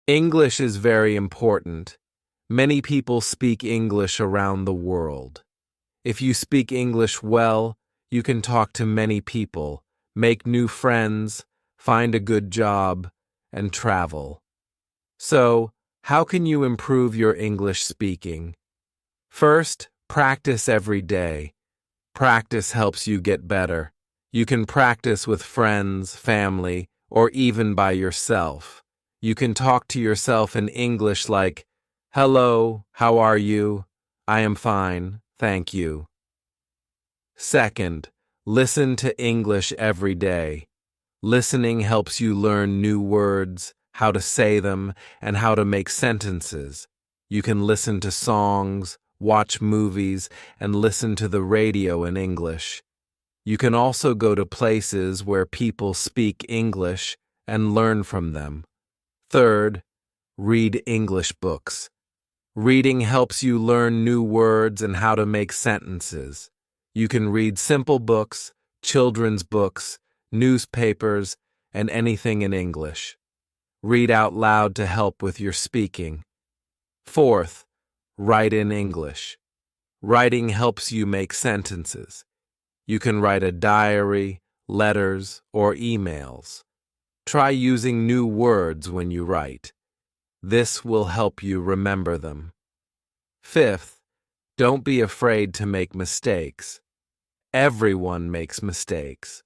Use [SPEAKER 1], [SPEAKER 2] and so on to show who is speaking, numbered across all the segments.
[SPEAKER 1] English is very important. Many people speak English around the world. If you speak English well, you can talk to many people, make new friends, find a good job, and travel. So, how can you improve your English speaking? First, practice every day. Practice helps you get better. You can practice with friends, family, or even by yourself. You can talk to yourself in English like, "Hello, how are you? I am fine, thank you." Second, listen to English every day. Listening helps you learn new words, how to say them, and how to make sentences. You can listen to songs, watch movies, and listen to the radio in English. You can also go to places where people speak English and learn from them. Third, read English books. Reading helps you learn new words and how to make sentences. You can read simple books, children's books, newspapers, and anything in English. Read out loud to help with your speaking. Fourth, write in English. Writing helps you make sentences. You can write a diary, letters, or emails. Try using new words when you write. This will help you remember them. Fifth, don't be afraid to make mistakes. Everyone makes mistakes.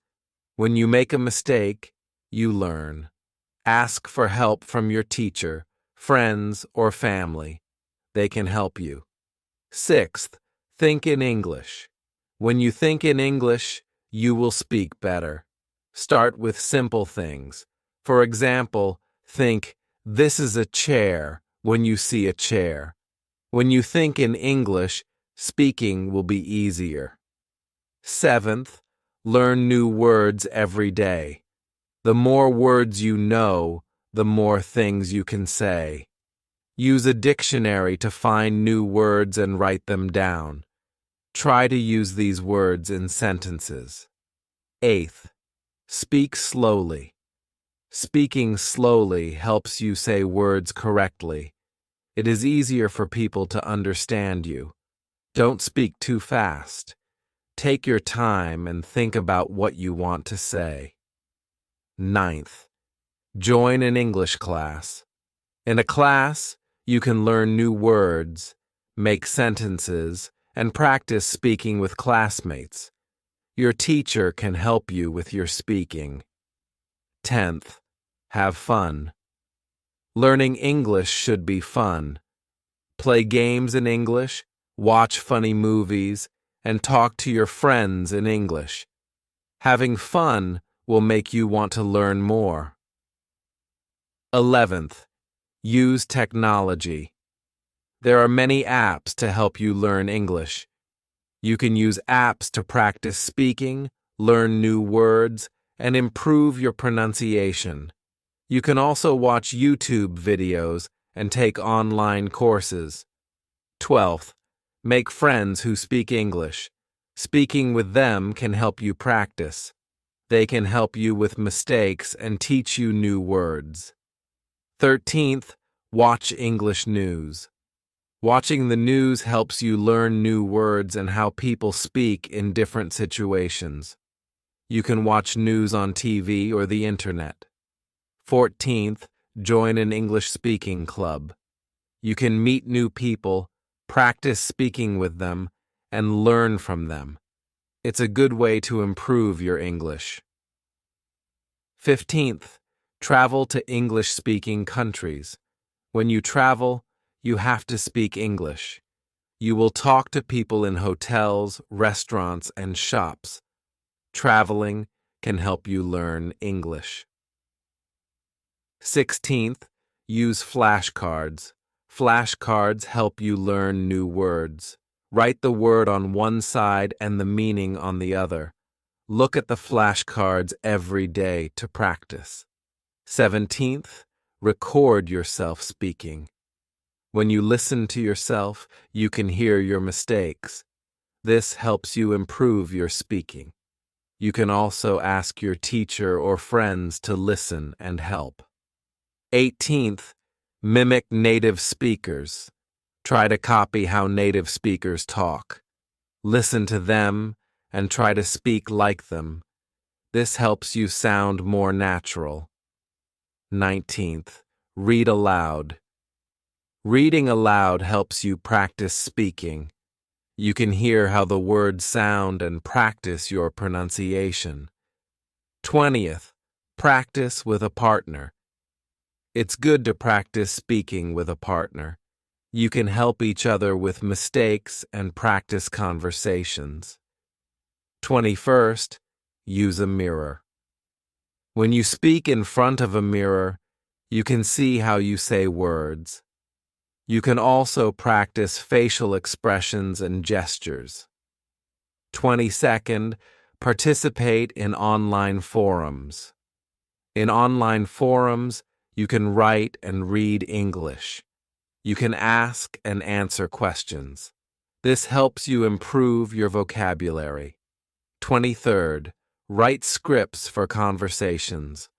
[SPEAKER 1] When you make a mistake, you learn. Ask for help from your teacher, friends, or family. They can help you. Sixth, think in English. When you think in English, you will speak better. Start with simple things. For example, think, "This is a chair," when you see a chair. When you think in English, speaking will be easier. Seventh, learn new words every day. The more words you know, the more things you can say. Use a dictionary to find new words and write them down. Try to use these words in sentences. Eighth, speak slowly. Speaking slowly helps you say words correctly. It is easier for people to understand you. Don't speak too fast. Take your time and think about what you want to say. Ninth, join an English class. In a class, you can learn new words, make sentences, and practice speaking with classmates. Your teacher can help you with your speaking. 10th, have fun. Learning English should be fun. Play games in English, watch funny movies, and talk to your friends in English. Having fun will make you want to learn more. 11th, use technology. There are many apps to help you learn English. You can use apps to practice speaking, learn new words, and improve your pronunciation. You can also watch YouTube videos and take online courses. 12th, make friends who speak English. Speaking with them can help you practice. They can help you with mistakes and teach you new words. 13th, watch English news. Watching the news helps you learn new words and how people speak in different situations. You can watch news on TV or the internet. 14th, join an English speaking club. You can meet new people, practice speaking with them, and learn from them. It's a good way to improve your English. 15th, travel to English-speaking countries. When you travel, you have to speak English. You will talk to people in hotels, restaurants, and shops. Traveling can help you learn English. 16th, use flashcards. Flashcards help you learn new words. Write the word on one side and the meaning on the other. Look at the flashcards every day to practice. 17th, record yourself speaking. When you listen to yourself, you can hear your mistakes. This helps you improve your speaking. You can also ask your teacher or friends to listen and help. 18th, Mimic native speakers. Try to copy how native speakers talk. Listen to them and try to speak like them. This helps you sound more natural. 19th, read aloud. Reading aloud helps you practice speaking. You can hear how the words sound and practice your pronunciation. 20th, practice with a partner. It's good to practice speaking with a partner. You can help each other with mistakes and practice conversations. 21st, use a mirror. When you speak in front of a mirror, you can see how you say words. You can also practice facial expressions and gestures. 22nd, participate in online forums. In online forums, you can write and read English. You can ask and answer questions. This helps you improve your vocabulary. 23rd, write scripts for conversations.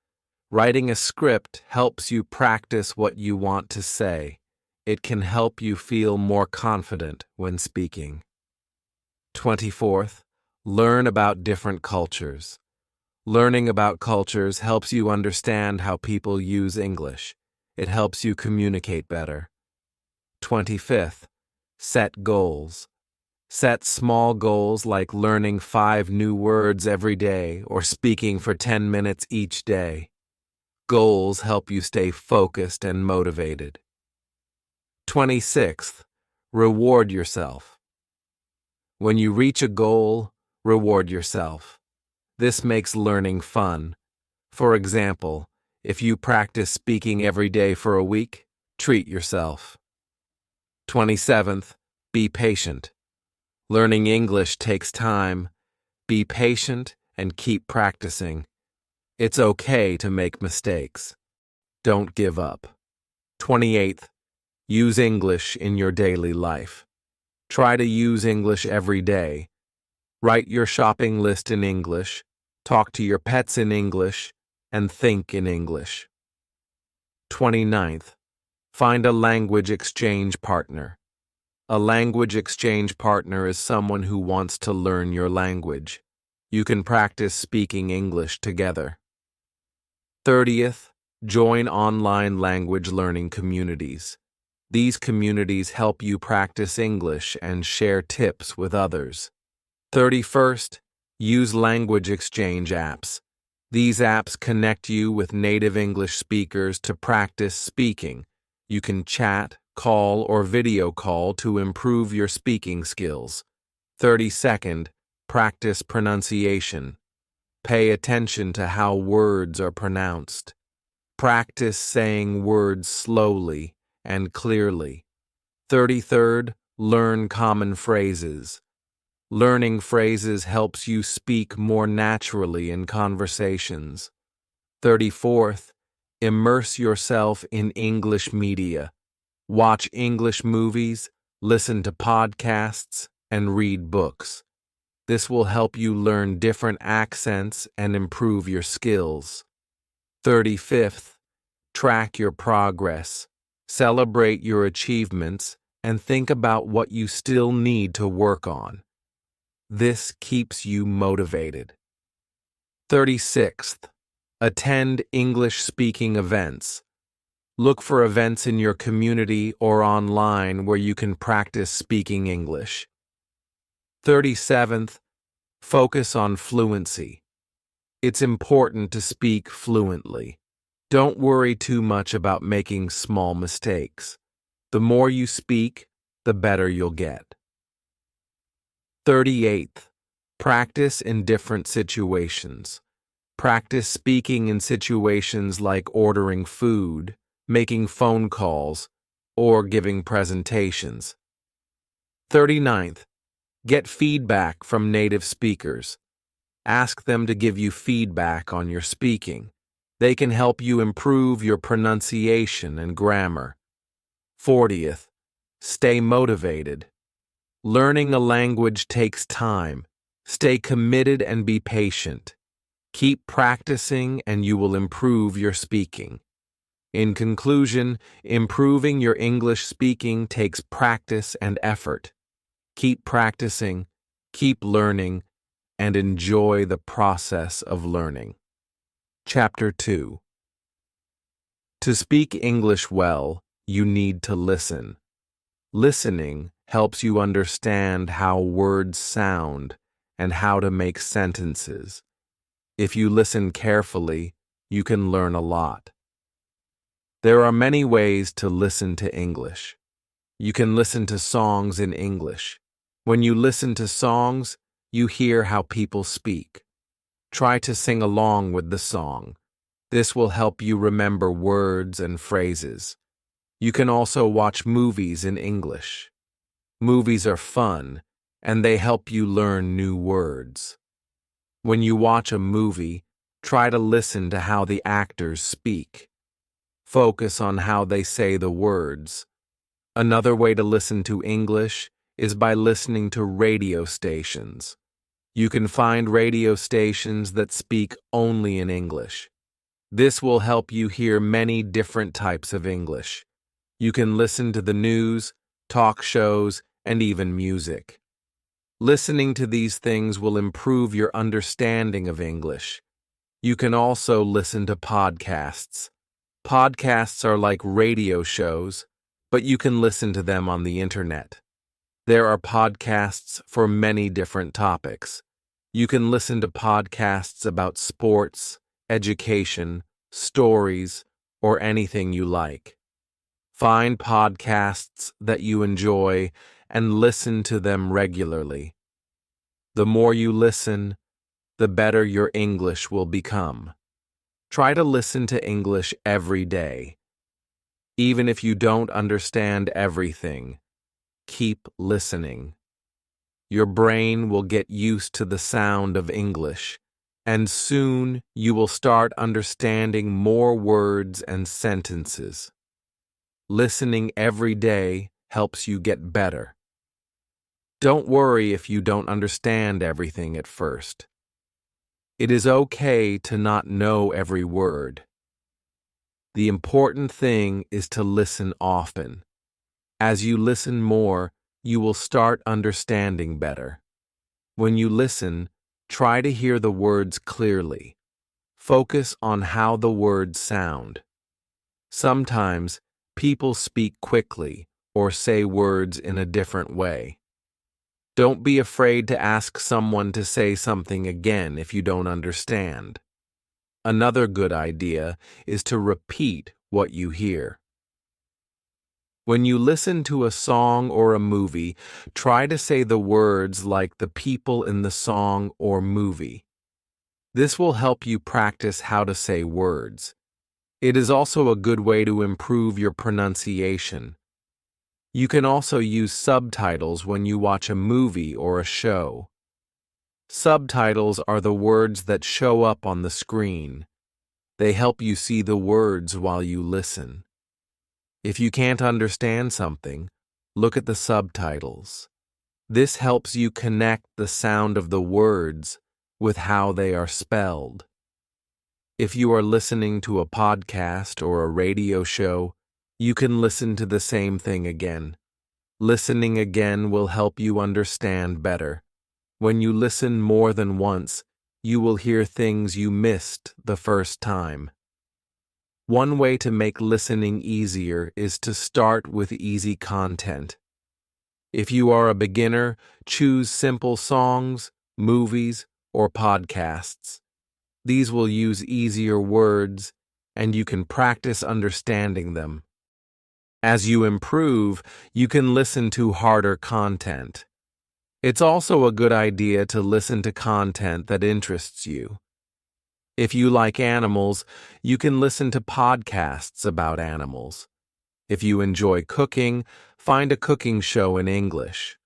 [SPEAKER 1] Writing a script helps you practice what you want to say. It can help you feel more confident when speaking. 24th, learn about different cultures. Learning about cultures helps you understand how people use English. It helps you communicate better. 25th, set goals. Set small goals like learning 5 new words every day or speaking for 10 minutes each day. Goals help you stay focused and motivated. 26th, reward yourself. When you reach a goal, reward yourself. This makes learning fun. For example, if you practice speaking every day for a week, treat yourself. 27th, be patient. Learning English takes time. Be patient and keep practicing. It's okay to make mistakes. Don't give up. 28th, use English in your daily life. Try to use English every day. Write your shopping list in English, talk to your pets in English, and think in English. 29th, find a language exchange partner. A language exchange partner is someone who wants to learn your language. You can practice speaking English together. 30th, join online language learning communities. These communities help you practice English and share tips with others. 31st, use language exchange apps. These apps connect you with native English speakers to practice speaking. You can chat, call, or video call to improve your speaking skills. 32nd, practice pronunciation. Pay attention to how words are pronounced. Practice saying words slowly and clearly. 33rd, learn common phrases. Learning phrases helps you speak more naturally in conversations. 34th, immerse yourself in English media. Watch English movies, listen to podcasts, and read books. This will help you learn different accents and improve your skills. 35th, track your progress. Celebrate your achievements and think about what you still need to work on. This keeps you motivated. 36th, attend English-speaking events. Look for events in your community or online where you can practice speaking English. 37th, focus on fluency. It's important to speak fluently. Don't worry too much about making small mistakes. The more you speak, the better you'll get. 38th, practice in different situations. Practice speaking in situations like ordering food, making phone calls, or giving presentations. 39th, get feedback from native speakers. Ask them to give you feedback on your speaking. They can help you improve your pronunciation and grammar. 40th, stay motivated. Learning a language takes time. Stay committed and be patient. Keep practicing and you will improve your speaking. In conclusion, improving your English speaking takes practice and effort. Keep practicing, keep learning, and enjoy the process of learning. Chapter 2. To speak English well, you need to listen. Listening helps you understand how words sound and how to make sentences. If you listen carefully, you can learn a lot. There are many ways to listen to English. You can listen to songs in English. When you listen to songs, you hear how people speak. Try to sing along with the song. This will help you remember words and phrases. You can also watch movies in English. Movies are fun, and they help you learn new words. When you watch a movie, try to listen to how the actors speak. Focus on how they say the words. Another way to listen to English is by listening to radio stations. You can find radio stations that speak only in English. This will help you hear many different types of English. You can listen to the news, talk shows, and even music. Listening to these things will improve your understanding of English. You can also listen to podcasts. Podcasts are like radio shows, but you can listen to them on the internet. There are podcasts for many different topics. You can listen to podcasts about sports, education, stories, or anything you like. Find podcasts that you enjoy and listen to them regularly. The more you listen, the better your English will become. Try to listen to English every day. Even if you don't understand everything, keep listening. Your brain will get used to the sound of English, and soon you will start understanding more words and sentences. Listening every day helps you get better. Don't worry if you don't understand everything at first. It is okay to not know every word. The important thing is to listen often. As you listen more, you will start understanding better. When you listen, try to hear the words clearly. Focus on how the words sound. Sometimes, people speak quickly or say words in a different way. Don't be afraid to ask someone to say something again if you don't understand. Another good idea is to repeat what you hear. When you listen to a song or a movie, try to say the words like the people in the song or movie. This will help you practice how to say words. It is also a good way to improve your pronunciation. You can also use subtitles when you watch a movie or a show. Subtitles are the words that show up on the screen. They help you see the words while you listen. If you can't understand something, look at the subtitles. This helps you connect the sound of the words with how they are spelled. If you are listening to a podcast or a radio show, you can listen to the same thing again. Listening again will help you understand better. When you listen more than once, you will hear things you missed the first time. One way to make listening easier is to start with easy content. If you are a beginner, choose simple songs, movies, or podcasts. These will use easier words, and you can practice understanding them. As you improve, you can listen to harder content. It's also a good idea to listen to content that interests you. If you like animals, you can listen to podcasts about animals. If you enjoy cooking, find a cooking show in English.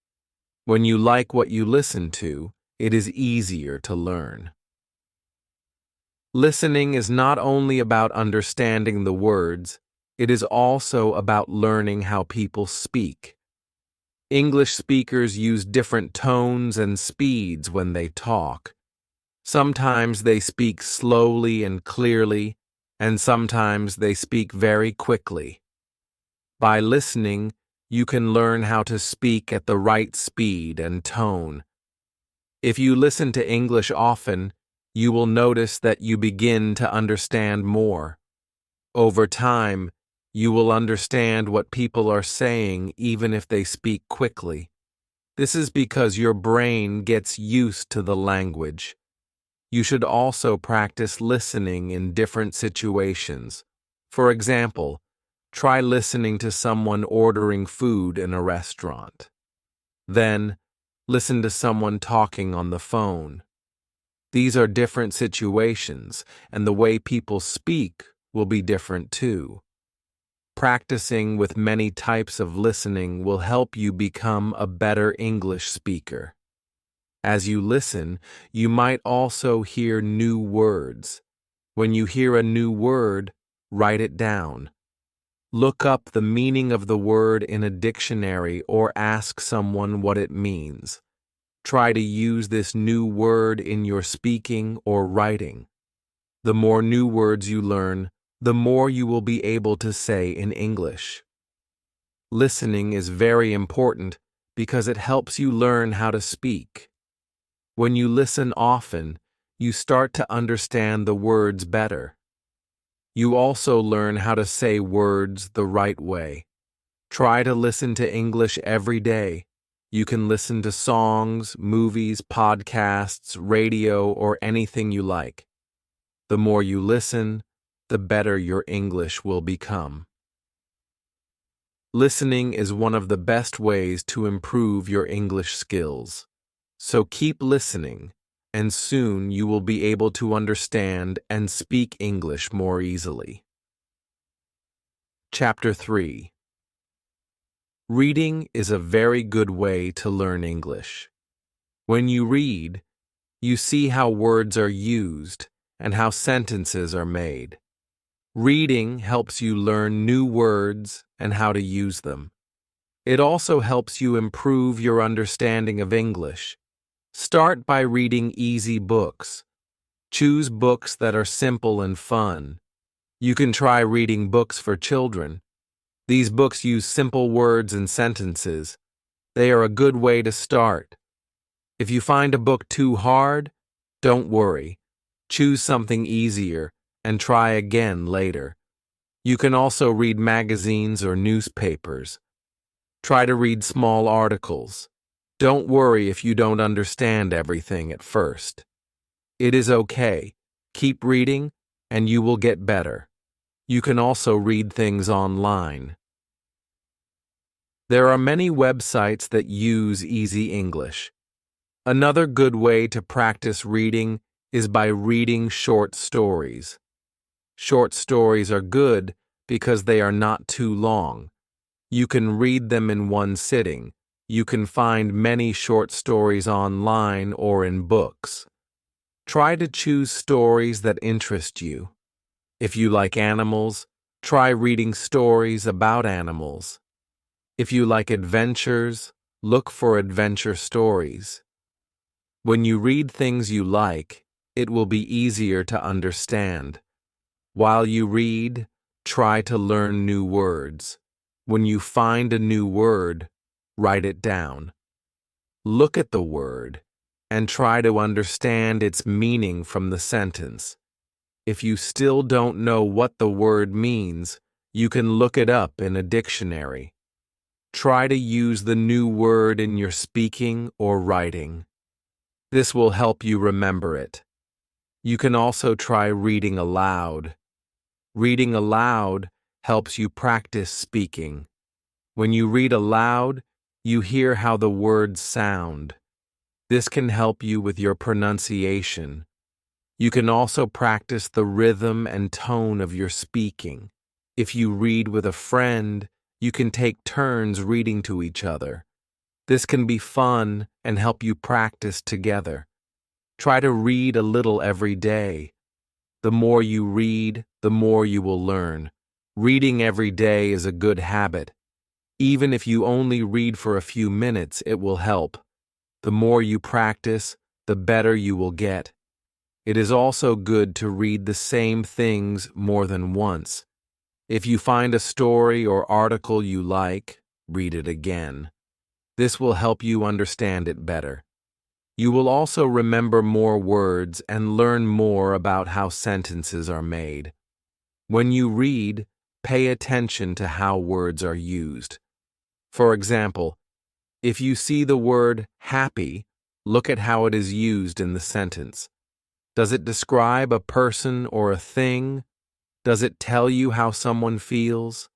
[SPEAKER 1] When you like what you listen to, it is easier to learn. Listening is not only about understanding the words, it is also about learning how people speak. English speakers use different tones and speeds when they talk. Sometimes they speak slowly and clearly, and sometimes they speak very quickly. By listening, you can learn how to speak at the right speed and tone. If you listen to English often, you will notice that you begin to understand more. Over time, you will understand what people are saying even if they speak quickly. This is because your brain gets used to the language. You should also practice listening in different situations. For example, try listening to someone ordering food in a restaurant. Then, listen to someone talking on the phone. These are different situations, and the way people speak will be different too. Practicing with many types of listening will help you become a better English speaker. As you listen, you might also hear new words. When you hear a new word, write it down. Look up the meaning of the word in a dictionary or ask someone what it means. Try to use this new word in your speaking or writing. The more new words you learn, the more you will be able to say in English. Listening is very important because it helps you learn how to speak. When you listen often, you start to understand the words better. You also learn how to say words the right way. Try to listen to English every day. You can listen to songs, movies, podcasts, radio, or anything you like. The more you listen, the better your English will become. Listening is one of the best ways to improve your English skills. So keep listening, and soon you will be able to understand and speak English more easily. Chapter 3. Reading is a very good way to learn English. When you read, you see how words are used and how sentences are made. Reading helps you learn new words and how to use them. It also helps you improve your understanding of English. Start by reading easy books. Choose books that are simple and fun. You can try reading books for children. These books use simple words and sentences. They are a good way to start. If you find a book too hard, don't worry. Choose something easier and try again later. You can also read magazines or newspapers. Try to read small articles. Don't worry if you don't understand everything at first. It is okay. Keep reading, and you will get better. You can also read things online. There are many websites that use easy English. Another good way to practice reading is by reading short stories. Short stories are good because they are not too long. You can read them in one sitting. You can find many short stories online or in books. Try to choose stories that interest you. If you like animals, try reading stories about animals. If you like adventures, look for adventure stories. When you read things you like, it will be easier to understand. While you read, try to learn new words. When you find a new word, write it down. Look at the word and try to understand its meaning from the sentence. If you still don't know what the word means, you can look it up in a dictionary. Try to use the new word in your speaking or writing. This will help you remember it. You can also try reading aloud. Reading aloud helps you practice speaking. When you read aloud, you hear how the words sound. This can help you with your pronunciation. You can also practice the rhythm and tone of your speaking. If you read with a friend, you can take turns reading to each other. This can be fun and help you practice together. Try to read a little every day. The more you read, the more you will learn. Reading every day is a good habit. Even if you only read for a few minutes, it will help. The more you practice, the better you will get. It is also good to read the same things more than once. If you find a story or article you like, read it again. This will help you understand it better. You will also remember more words and learn more about how sentences are made. When you read, pay attention to how words are used. For example, if you see the word happy, look at how it is used in the sentence. Does it describe a person or a thing? Does it tell you how someone feels?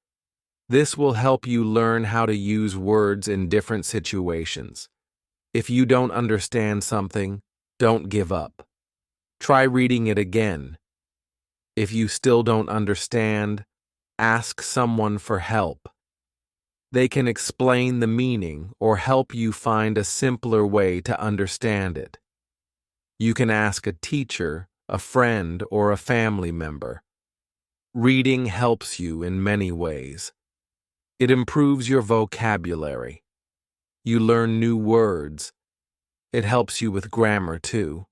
[SPEAKER 1] This will help you learn how to use words in different situations. If you don't understand something, don't give up. Try reading it again. If you still don't understand, ask someone for help. They can explain the meaning or help you find a simpler way to understand it. You can ask a teacher, a friend, or a family member. Reading helps you in many ways. It improves your vocabulary. You learn new words. It helps you with grammar too.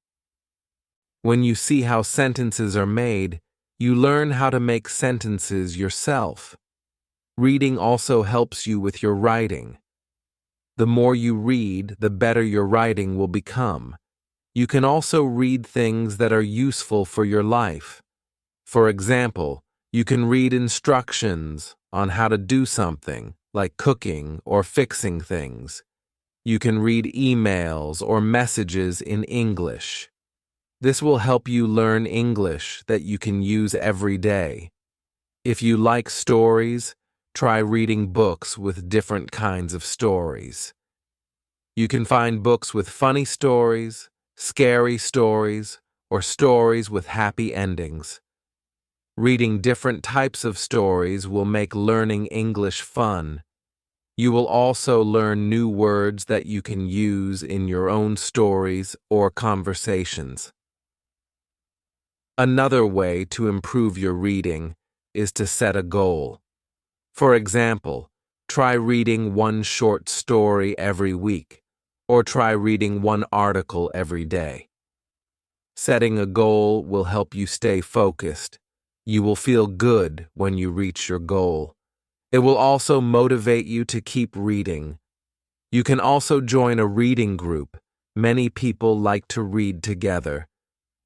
[SPEAKER 1] When you see how sentences are made, you learn how to make sentences yourself. Reading also helps you with your writing. The more you read, the better your writing will become. You can also read things that are useful for your life. For example, you can read instructions on how to do something, like cooking or fixing things. You can read emails or messages in English. This will help you learn English that you can use every day. If you like stories, try reading books with different kinds of stories. You can find books with funny stories, scary stories, or stories with happy endings. Reading different types of stories will make learning English fun. You will also learn new words that you can use in your own stories or conversations. Another way to improve your reading is to set a goal. For example, try reading one short story every week, or try reading one article every day. Setting a goal will help you stay focused. You will feel good when you reach your goal. It will also motivate you to keep reading. You can also join a reading group. Many people like to read together.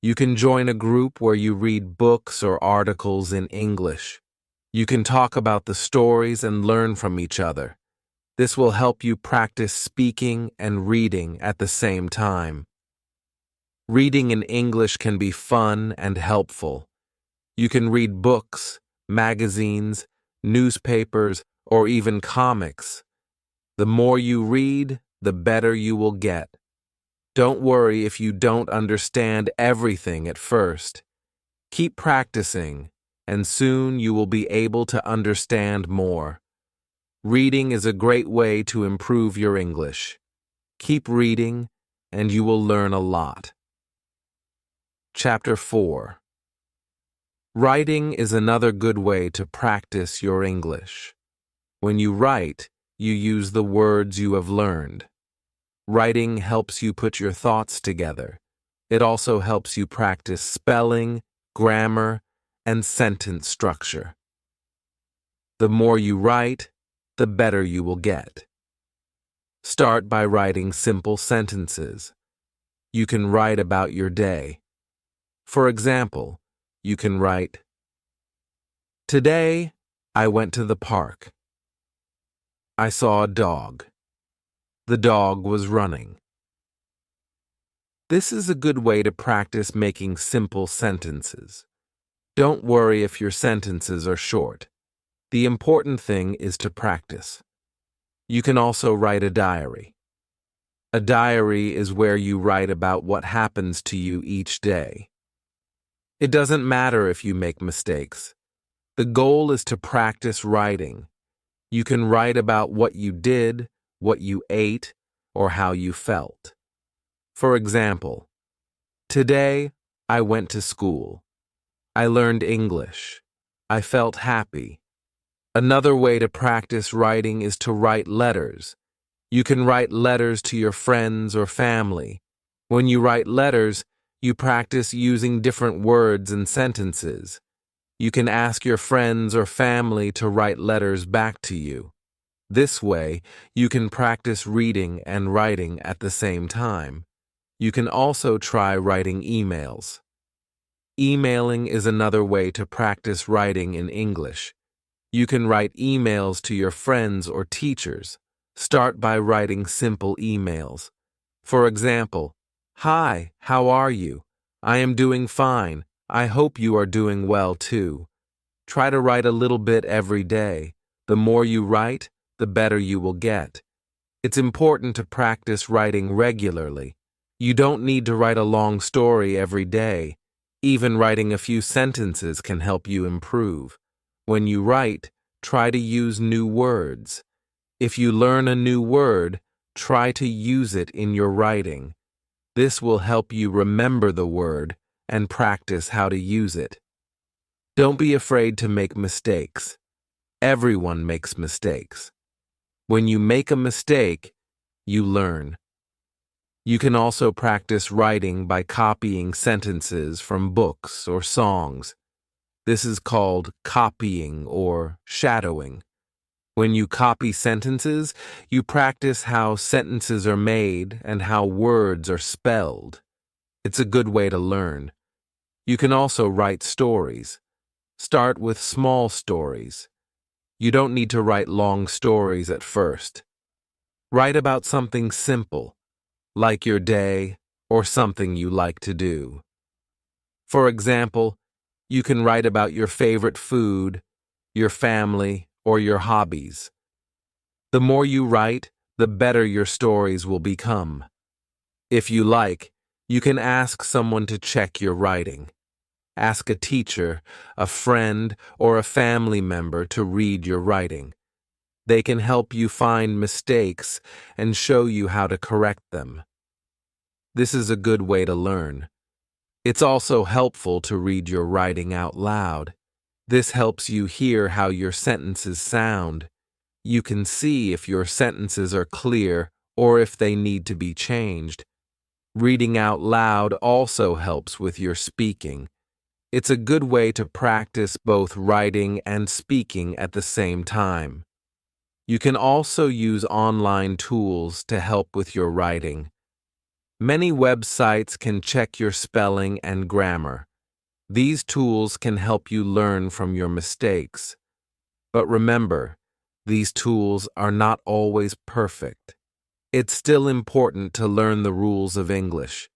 [SPEAKER 1] You can join a group where you read books or articles in English. You can talk about the stories and learn from each other. This will help you practice speaking and reading at the same time. Reading in English can be fun and helpful. You can read books, magazines, newspapers, or even comics. The more you read, the better you will get. Don't worry if you don't understand everything at first. Keep practicing, and soon you will be able to understand more. Reading is a great way to improve your English. Keep reading, and you will learn a lot. Chapter 4. Writing is another good way to practice your English. When you write, you use the words you have learned. Writing helps you put your thoughts together. It also helps you practice spelling, grammar, and sentence structure. The more you write, the better you will get. Start by writing simple sentences. You can write about your day. For example, you can write, "Today, I went to the park. I saw a dog. The dog was running." This is a good way to practice making simple sentences. Don't worry if your sentences are short. The important thing is to practice. You can also write a diary. A diary is where you write about what happens to you each day. It doesn't matter if you make mistakes. The goal is to practice writing. You can write about what you did, what you ate, or how you felt. For example, today I went to school. I learned English. I felt happy. Another way to practice writing is to write letters. You can write letters to your friends or family. When you write letters, You practice using different words and sentences. You can ask your friends or family to write letters back to you. This way, you can practice reading and writing at the same time. You can also try writing emails. Emailing is another way to practice writing in English. You can write emails to your friends or teachers. Start by writing simple emails. For example, "Hi, how are you? I am doing fine. I hope you are doing well too." Try to write a little bit every day. The more you write, the better you will get. It's important to practice writing regularly. You don't need to write a long story every day. Even writing a few sentences can help you improve. When you write, try to use new words. If you learn a new word, try to use it in your writing. This will help you remember the word and practice how to use it. Don't be afraid to make mistakes. Everyone makes mistakes. When you make a mistake, you learn. You can also practice writing by copying sentences from books or songs. This is called copying or shadowing. When you copy sentences, you practice how sentences are made and how words are spelled. It's a good way to learn. You can also write stories. Start with small stories. You don't need to write long stories at first. Write about something simple, like your day or something you like to do. For example, you can write about your favorite food, your family, or your hobbies. The more you write, the better your stories will become. If you like, you can ask someone to check your writing. Ask a teacher, a friend, or a family member to read your writing. They can help you find mistakes and show you how to correct them. This is a good way to learn. It's also helpful to read your writing out loud. This helps you hear how your sentences sound. You can see if your sentences are clear or if they need to be changed. Reading out loud also helps with your speaking. It's a good way to practice both writing and speaking at the same time. You can also use online tools to help with your writing. Many websites can check your spelling and grammar. These tools can help you learn from your mistakes. But remember, these tools are not always perfect. It's still important to learn the rules of English.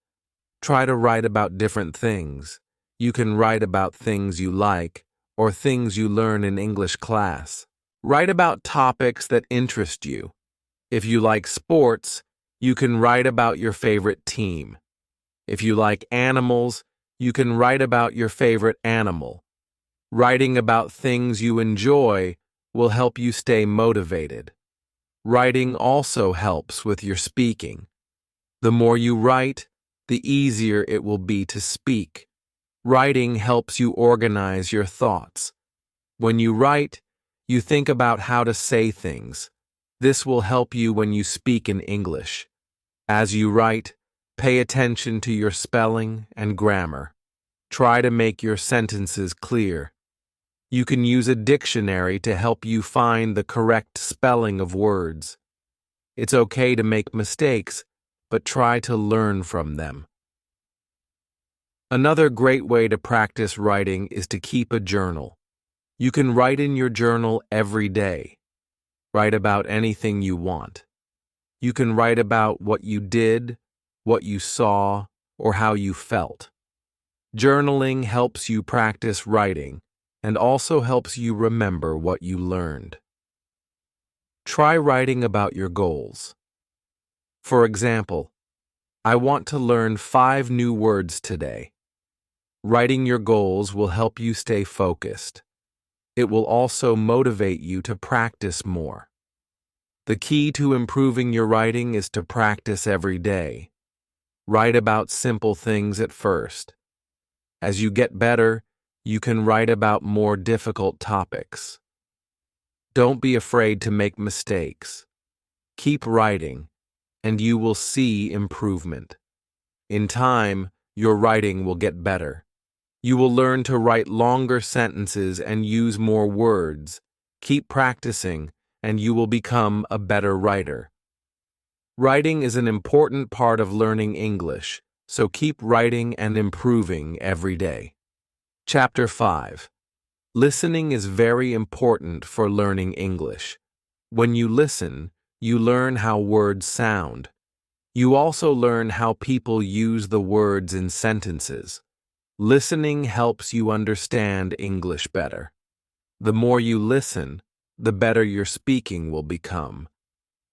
[SPEAKER 1] Try to write about different things. You can write about things you like or things you learn in English class. Write about topics that interest you. If you like sports, you can write about your favorite team. If you like animals, you can write about your favorite animal. Writing about things you enjoy will help you stay motivated. Writing also helps with your speaking. The more you write, the easier it will be to speak. Writing helps you organize your thoughts. When you write, you think about how to say things. This will help you when you speak in English. As you write, pay attention to your spelling and grammar. Try to make your sentences clear. You can use a dictionary to help you find the correct spelling of words. It's okay to make mistakes, but try to learn from them. Another great way to practice writing is to keep a journal. You can write in your journal every day. Write about anything you want. You can write about what you did, what you saw, or how you felt. Journaling helps you practice writing and also helps you remember what you learned. Try writing about your goals. For example, I want to learn 5 new words today. Writing your goals will help you stay focused. It will also motivate you to practice more. The key to improving your writing is to practice every day. Write about simple things at first. As you get better, you can write about more difficult topics. Don't be afraid to make mistakes. Keep writing, and you will see improvement. In time, your writing will get better. You will learn to write longer sentences and use more words. Keep practicing, and you will become a better writer. Writing is an important part of learning English, so keep writing and improving every day. Chapter 5. Listening is very important for learning English. When you listen, you learn how words sound. You also learn how people use the words in sentences. Listening helps you understand English better. The more you listen, the better your speaking will become.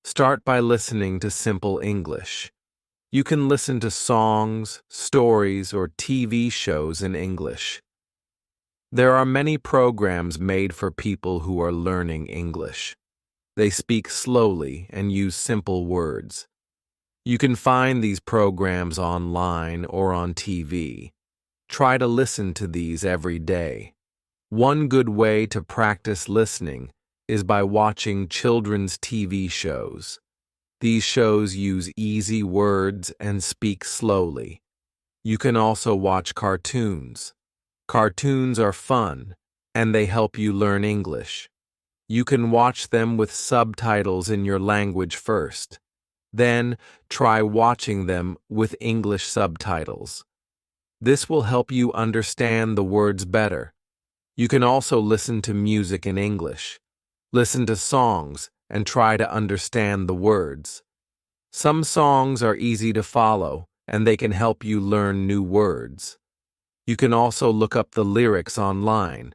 [SPEAKER 1] Start by listening to simple English. You can listen to songs, stories, or TV shows in English. There are many programs made for people who are learning English. They speak slowly and use simple words. You can find these programs online or on TV. Try to listen to these every day. One good way to practice listening is by watching children's TV shows. These shows use easy words and speak slowly. You can also watch cartoons. Cartoons are fun, and they help you learn English. You can watch them with subtitles in your language first. Then, try watching them with English subtitles. This will help you understand the words better. You can also listen to music in English. Listen to songs and try to understand the words. Some songs are easy to follow, and they can help you learn new words. You can also look up the lyrics online.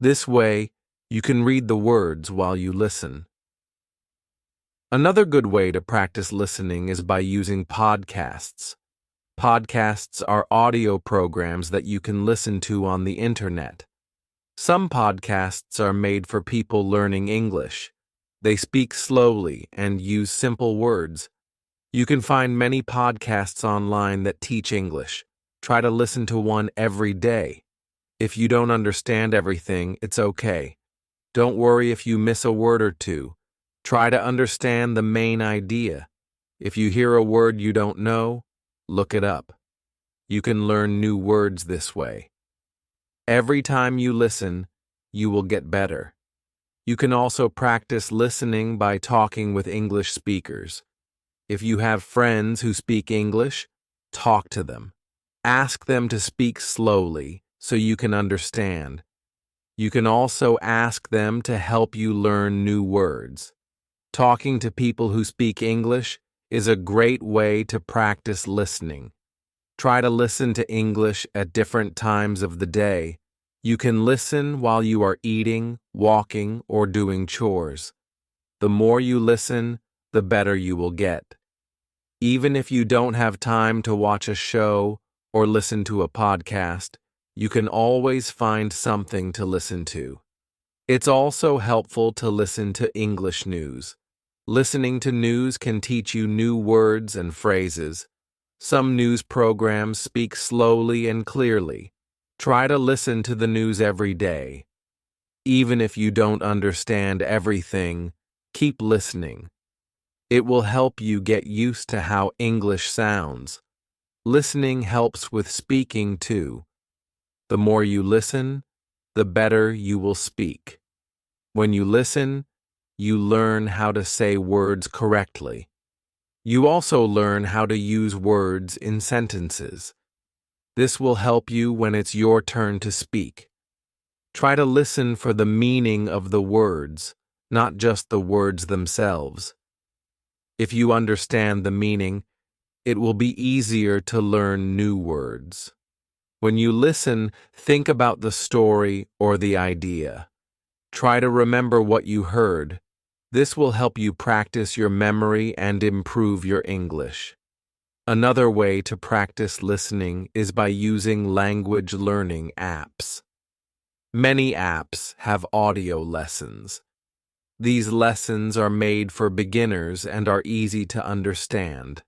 [SPEAKER 1] This way, you can read the words while you listen. Another good way to practice listening is by using podcasts. Podcasts are audio programs that you can listen to on the internet. Some podcasts are made for people learning English. They speak slowly and use simple words. You can find many podcasts online that teach English. Try to listen to one every day. If you don't understand everything, it's okay. Don't worry if you miss a word or two. Try to understand the main idea. If you hear a word you don't know, look it up. You can learn new words this way. Every time you listen, you will get better. You can also practice listening by talking with English speakers. If you have friends who speak English, talk to them. Ask them to speak slowly so you can understand. You can also ask them to help you learn new words. Talking to people who speak English is a great way to practice listening. Try to listen to English at different times of the day. You can listen while you are eating, walking, or doing chores. The more you listen, the better you will get. Even if you don't have time to watch a show or listen to a podcast, you can always find something to listen to. It's also helpful to listen to English news. Listening to news can teach you new words and phrases. Some news programs speak slowly and clearly. Try to listen to the news every day. Even if you don't understand everything, keep listening. It will help you get used to how English sounds. Listening helps with speaking too. The more you listen, the better you will speak. When you listen, you learn how to say words correctly. You also learn how to use words in sentences. This will help you when it's your turn to speak. Try to listen for the meaning of the words, not just the words themselves. If you understand the meaning, it will be easier to learn new words. When you listen, think about the story or the idea. Try to remember what you heard. This will help you practice your memory and improve your English. Another way to practice listening is by using language learning apps. Many apps have audio lessons. These lessons are made for beginners and are easy to understand.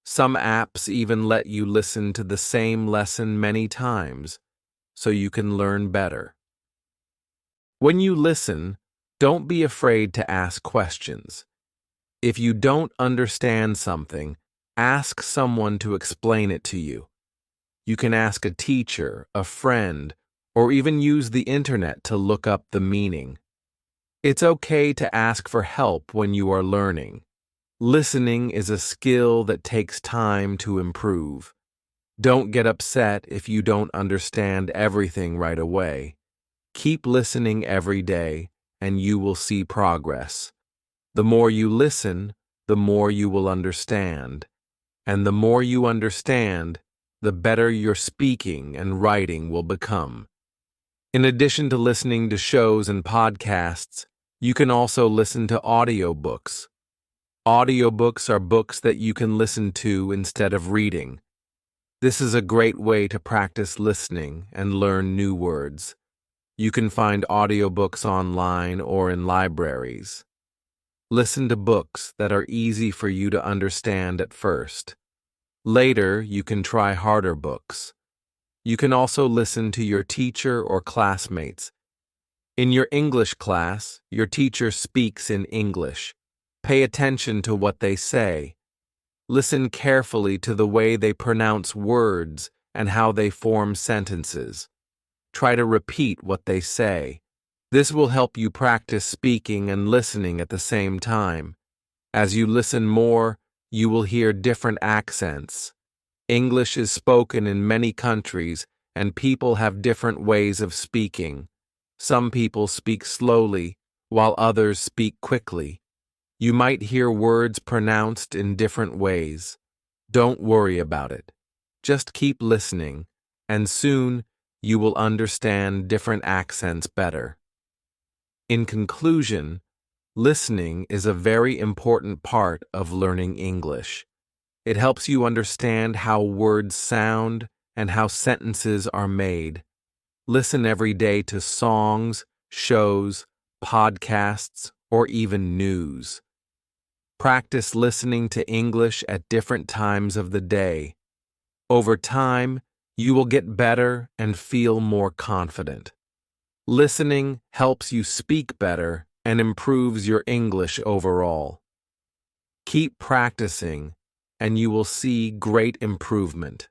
[SPEAKER 1] Some apps even let you listen to the same lesson many times, so you can learn better. When you listen, don't be afraid to ask questions. If you don't understand something, ask someone to explain it to you. You can ask a teacher, a friend, or even use the internet to look up the meaning. It's okay to ask for help when you are learning. Listening is a skill that takes time to improve. Don't get upset if you don't understand everything right away. Keep listening every day, and you will see progress. The more you listen, the more you will understand. And the more you understand, the better your speaking and writing will become. In addition to listening to shows and podcasts, you can also listen to audiobooks. Audiobooks are books that you can listen to instead of reading. This is a great way to practice listening and learn new words. You can find audiobooks online or in libraries. Listen to books that are easy for you to understand at first. Later, you can try harder books. You can also listen to your teacher or classmates. In your English class, your teacher speaks in English. Pay attention to what they say. Listen carefully to the way they pronounce words and how they form sentences. Try to repeat what they say. This will help you practice speaking and listening at the same time. As you listen more, you will hear different accents. English is spoken in many countries, and people have different ways of speaking. Some people speak slowly, while others speak quickly. You might hear words pronounced in different ways. Don't worry about it. Just keep listening, and soon you will understand different accents better. In conclusion, listening is a very important part of learning English. It helps you understand how words sound and how sentences are made. Listen every day to songs, shows, podcasts, or even news. Practice listening to English at different times of the day. Over time, you will get better and feel more confident. Listening helps you speak better and improves your English overall. Keep practicing, and you will see great improvement.